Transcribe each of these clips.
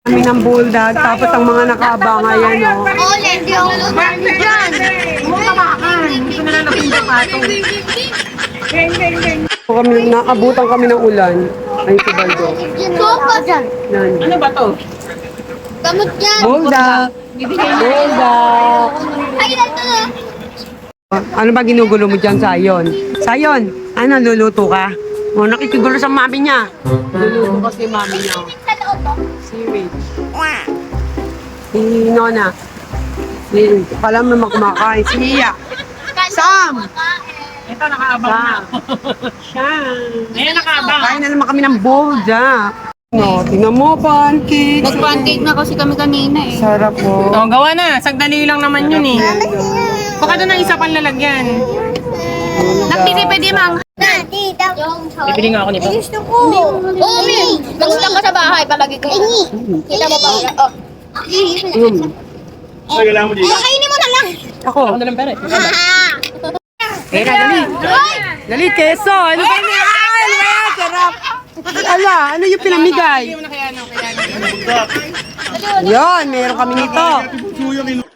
Kami ng bulldog, tapos ang mga nakaabang ayan o. Oo, hindi ako lumaki dyan. Gusto na lang natin patong. Kami, naabutan kami ng ulan. Ay, si Baldo. Sopa dyan. Yan. Ano ba to? Gamot yan. Bulldog! Bulldog! Ay, ito. Ano ba ginugulo mo dyan, Sayon? Sayon, ano, luluto ka? O, nakikigulo sa mami niya. Luluto kasi mami niya. Sa loob mo. Seaweed. Si Nona. Pala mo kumakain. Si Hia. Sam! Ito, nakaabang na. Siya. Ayan, nakaabang. Kain na naman kami ng bulldog. No, tingnan mo, pancake. Nag-pancake na kasi kami kanina eh. Sarap po. Oh, gawa na. Sagdali lang naman yun eh. Baka doon ang isa pang lalagyan. Nagtiti pwede mang. Tita. Bibili nga ako nito. Gusto ko. Oo, Min. Mag-stop ka sa bahay. Palagi ko. Kita mo pa. Oh. Kakainin mo na lang. Ako. Ako na lang pera eh. Teka, dali. Dali, keso. Ano ba niya? Ay, ano ba yan? Sarap. Ala, ano yung pinamigay? Hindi mo na kaya ano. Yon, meron kami nito.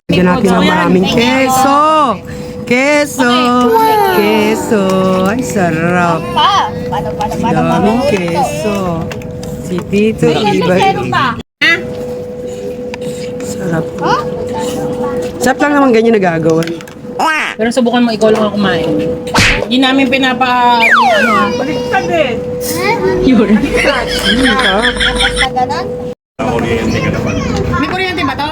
Bigyan natin ang maraming keso. Keso. Keso. Ay, sarap. Daming keso. Si Tito Ibay. Sarap. Sarap lang naman ganyan nagagawa. Pero subukan mo, ikaw lang ang kumain. Hindi namin pinapa... Baliktad eh. Yun. May kuryente ba to?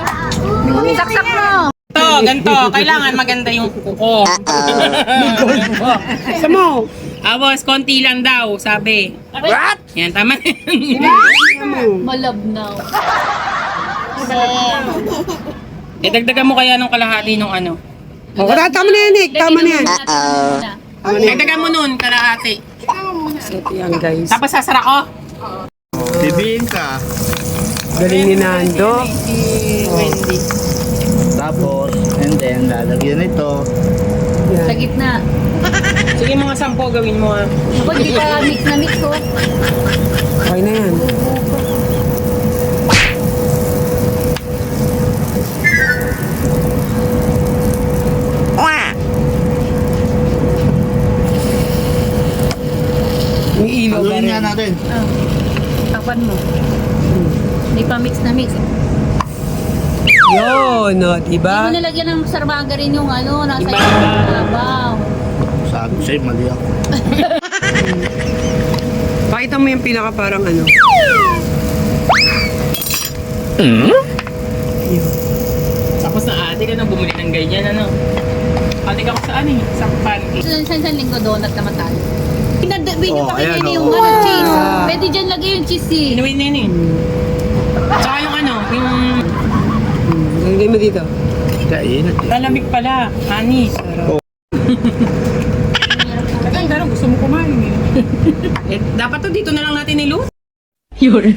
Saksak mo. Ito, ganito. Kailangan maganda yung kuko. Samo. Abos, konti lang daw, sabi. What? Yan, tama na yan. Malabnaw. Dagdagan mo kaya nung kalahati nung ano. O, tama na yan, Nick. Tama na yan. Tama na yan. Dagdagan mo nun, kalahati. So, ito yan, guys. Tapos sasara ko. Bibihin ka. Galing ni Nando. Wendy. Tapos, and then, lalagyan ito. Yan. Sa gitna. Sige, mga 10 gawin mo ah. Ako, hindi pa mix na mix ko. Okay na yan. May ilaw ba Haluin nga rin? natin. Takpan mo. Hindi pa mix na mix. Yun, no, Hindi diba? mo nilagyan ng sarbaga rin yung ano, nasa Iba. ibabaw. Sabi sa'yo, mali ako. Pakita mo yung pinaka parang ano. Tapos na ate ka nang bumili ng ganyan, ano? Ate ka ko saan eh? Sa pancake. San linggo donut naman tayo. Video Oh, pa kayo ayan, yung oh. ano, cheese. Ah. Pwede dyan lagay yung cheese eh. Inuwin na yun eh. Tsaka yung ano, yung Lagay mo dito. Kainit. lalamig pala, honey. Maganda rin, gusto mo kumain eh. Dapat to dito na lang natin nilu. Yun.